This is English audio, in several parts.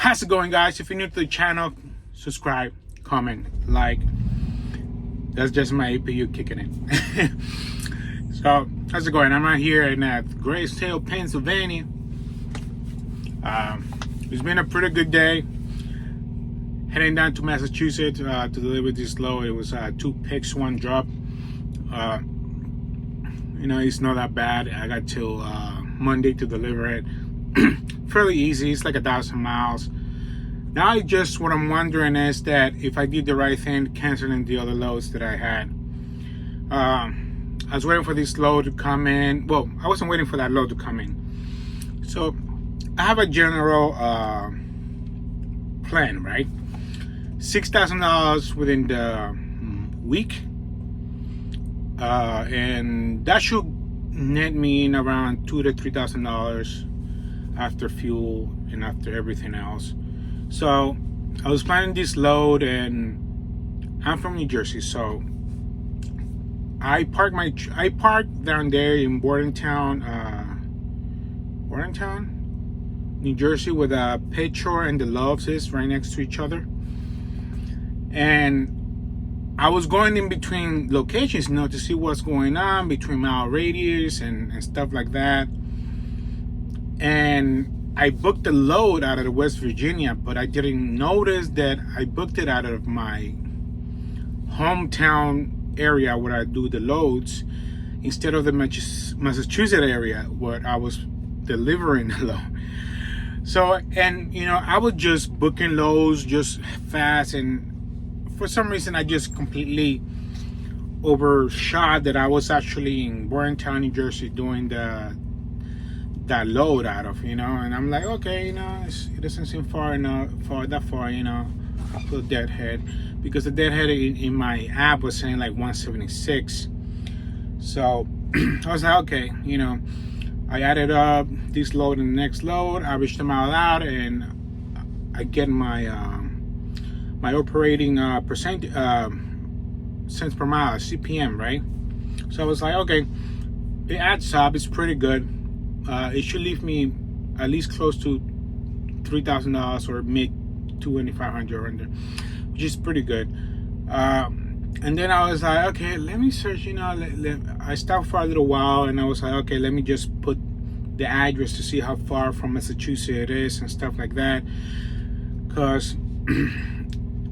How's it going, guys? If you're new to the channel, subscribe, comment, like. That's just my APU kicking in. So how's it going? I'm out here in Graceville, Pennsylvania. It's been a pretty good day. Heading down to Massachusetts to deliver this load. It was 2 picks, 1 drop. It's not that bad. I got till Monday to deliver it. Fairly easy. It's like 1,000 miles. Now what I'm wondering is that if I did the right thing canceling the other loads that I had. I was waiting for this load to come in. Well, I wasn't waiting for that load to come in. So I have a general plan, right? $6,000 within the week, and that should net me in around $2,000 to $3,000 after fuel and after everything else. So I was planning this load, and I'm from New Jersey, so I parked down there in Bordentown, New Jersey, where the Pet Shore and the Loves is right next to each other. And I was going in between locations, to see what's going on between mile radius and stuff like that. And I booked the load out of West Virginia, but I didn't notice that I booked it out of my hometown area where I do the loads instead of the Massachusetts area where I was delivering the load. So, I was just booking loads just fast, and for some reason I just completely overshot that I was actually in Bordentown, New Jersey doing that load out of, and I'm like, okay, it doesn't seem that far, to Deadhead, because the Deadhead in my app was saying like 176. So I was like, okay, I added up this load and the next load, averaged them all out, and I get my my operating percent cents per mile, CPM, right? So I was like, okay, it adds up, it's pretty good. It should leave me at least close to $3,000 or mid $2,500 under, which is pretty good. And then I was like, okay, let me search. I stopped for a little while, and I was like, okay, let me just put the address to see how far from Massachusetts it is and stuff like that, because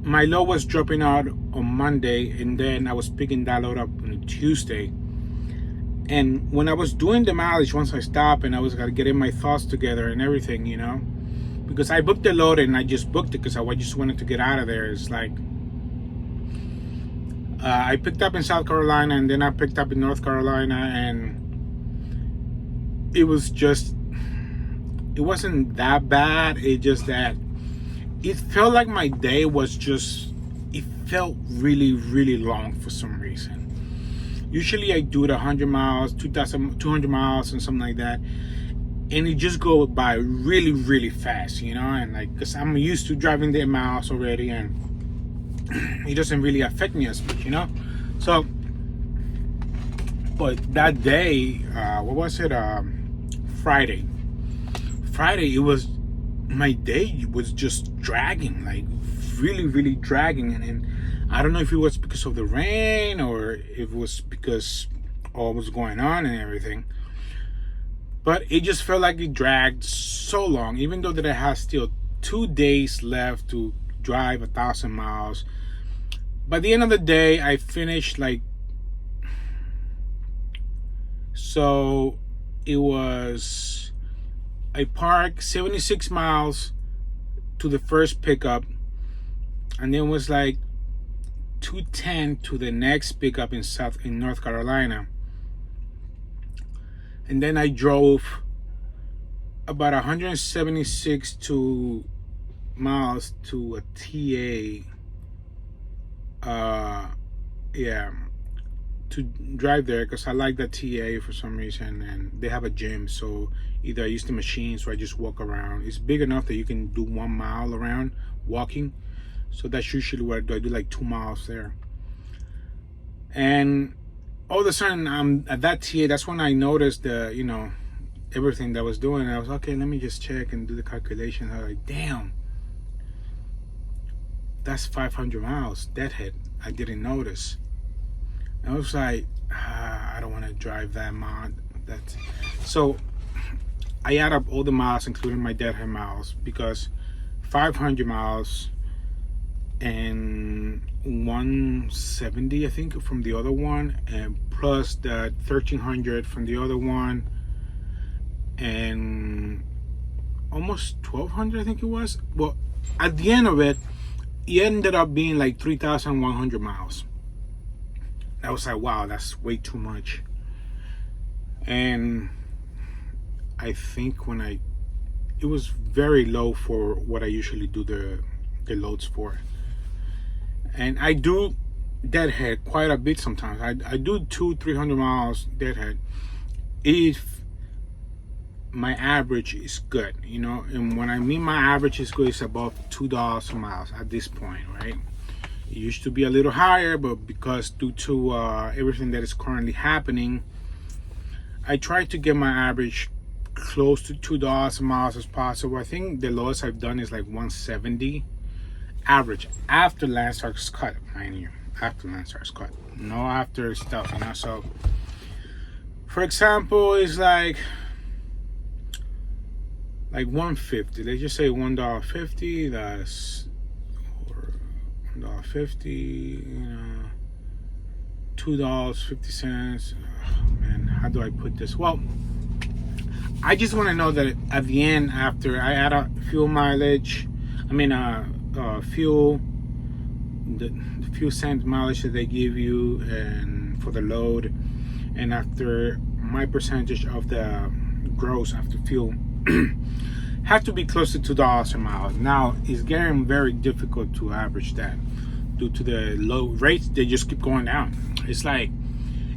my load was dropping out on Monday, and then I was picking that load up on Tuesday. And when I was doing the mileage, once I stopped and I was getting my thoughts together and everything, because I booked the load and I just booked it because I just wanted to get out of there. It's like I picked up in South Carolina, and then I picked up in North Carolina, and it wasn't that bad. It just that it felt like my day was it felt really, really long for some reason. Usually I do it 100 miles, 200 miles and something like that, and it just goes by really, really fast, and because I'm used to driving the miles already, and it doesn't really affect me as much, So, but that day, what was it? Friday, it was, my day was just dragging, like really, really dragging, and I don't know if it was because of the rain or if it was because all was going on and everything, but it just felt like it dragged so long, even though that I had still 2 days left to drive 1,000 miles. By the end of the day, I finished I parked 76 miles to the first pickup, and then it was like 210 to the next pickup in North Carolina, and then I drove about 176 miles to a TA, to drive there, because I like that TA for some reason, and they have a gym, so either I use the machines or I just walk around. It's big enough that you can do 1 mile around walking. So that's usually what I do. I do like 2 miles there. And all of a sudden, I'm at that TA. That's when I noticed the, everything that I was doing. I was okay. Let me just check and do the calculation. I was like, damn, that's 500 miles deadhead. I didn't notice. I was like, I don't want to drive that mile. So I add up all the miles, including my deadhead miles, because 500 miles and 170, I think, from the other one, and plus the 1300 from the other one, and almost 1200, I think it was. Well, at the end of it, it ended up being like 3,100 miles. I was like, wow, that's way too much. And I think it was very low for what I usually do the loads for. And I do deadhead quite a bit sometimes. I do 200-300 miles deadhead if my average is good, you know. And when I mean my average is good, it's above $2 a mile at this point, right? It used to be a little higher, but because due to everything that is currently happening, I try to get my average close to $2 a mile as possible. I think the lowest I've done is like 170 average after Landstark's cut, mind you, after Landstark's cut, no after stuff, you know. So for example, it's like 150. Let's just say $1.50. That's $1.50, you know, $2.50. Oh, man, how do I put this? Well, I just want to know that at the end, after I add up fuel mileage, fuel, the fuel cent mileage that they give you and for the load, and after my percentage of the gross after fuel, have to be close to $2 a mile. Now it's getting very difficult to average that due to the low rates. They just keep going down. It's like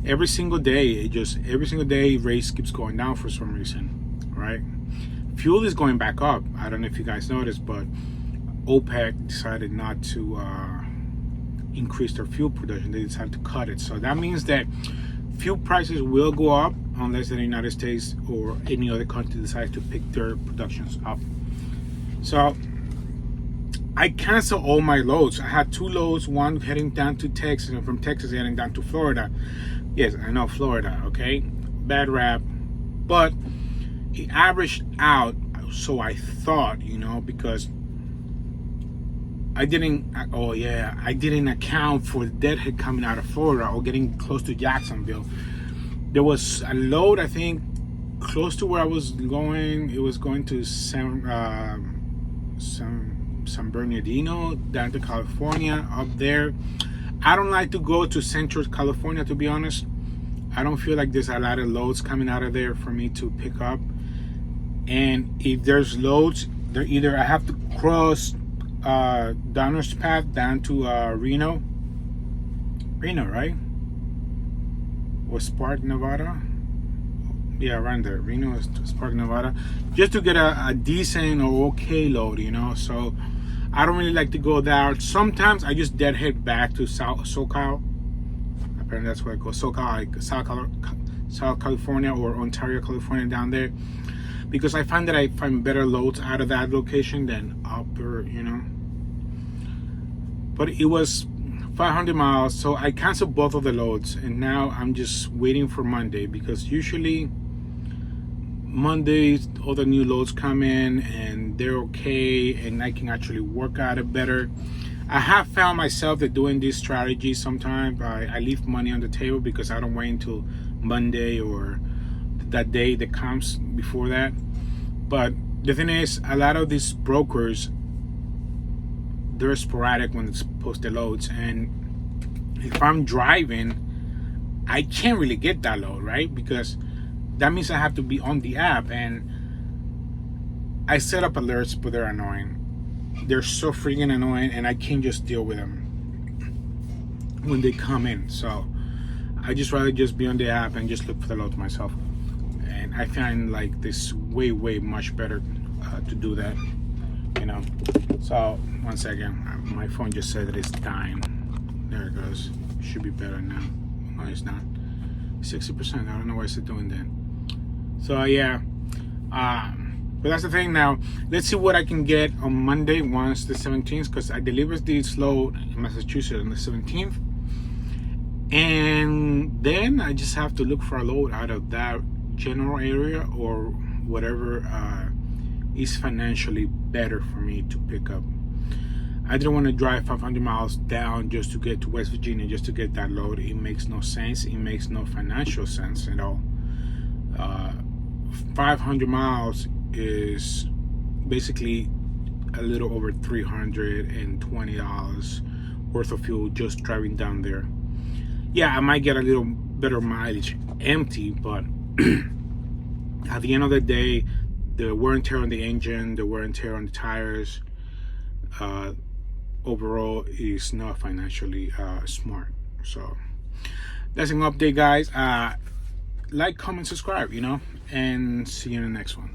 every single day rates keeps going down for some reason, right? Fuel is going back up. I don't know if you guys noticed, but OPEC decided not to increase their fuel production. They decided to cut it. So that means that fuel prices will go up unless the United States or any other country decides to pick their productions up. So I canceled all my loads. I had 2 loads, one heading down to Texas, and from Texas heading down to Florida. Yes, I know Florida, okay? Bad rap. But it averaged out, so I thought, you know, because I didn't account for the deadhead coming out of Florida or getting close to Jacksonville. There was a load, I think, close to where I was going. It was going to San Bernardino, down to California, up there. I don't like to go to Central California, to be honest. I don't feel like there's a lot of loads coming out of there for me to pick up. And if there's loads, they're either I have to cross Donner's Path down to Reno, right? Or Spark, Nevada. Yeah, around there. Reno is Spark, Nevada. Just to get a decent or okay load, you know. So I don't really like to go there. Sometimes I just deadhead back to SoCal. Apparently that's where I go. SoCal, like South California or Ontario, California, down there. Because I find that I find better loads out of that location than upper, you know. But it was 500 miles, so I canceled both of the loads, and now I'm just waiting for Monday, because usually Mondays all the new loads come in and they're okay, and I can actually work at it better. I have found myself that doing this strategy sometimes I leave money on the table because I don't wait until Monday or that day that comes before that. But the thing is, a lot of these brokers, they're sporadic when it's posted loads, and if I'm driving, I can't really get that load, right? Because that means I have to be on the app, and I set up alerts, but they're annoying. They're so freaking annoying, and I can't just deal with them when they come in. So I just rather just be on the app and just look for the loads myself. And I find like this way much better to do that, you know. So one second, my phone just said that it's dying. There it goes. Should be better now. No, it's not. 60%. I don't know why it's doing that. So yeah, But that's the thing. Now let's see what I can get on Monday, once the 17th, because I delivered this load in Massachusetts on the 17th, and then I just have to look for a load out of that general area or whatever is financially better for me to pick up. I didn't want to drive 500 miles down just to get to West Virginia just to get that load. It makes no sense. It makes no financial sense at all. 500 miles is basically a little over $320 worth of fuel just driving down there. Yeah, I might get a little better mileage empty, but at the end of the day, the wear and tear on the engine, the wear and tear on the tires, overall is not financially smart. So that's an update, guys. Like, comment, subscribe, and see you in the next one.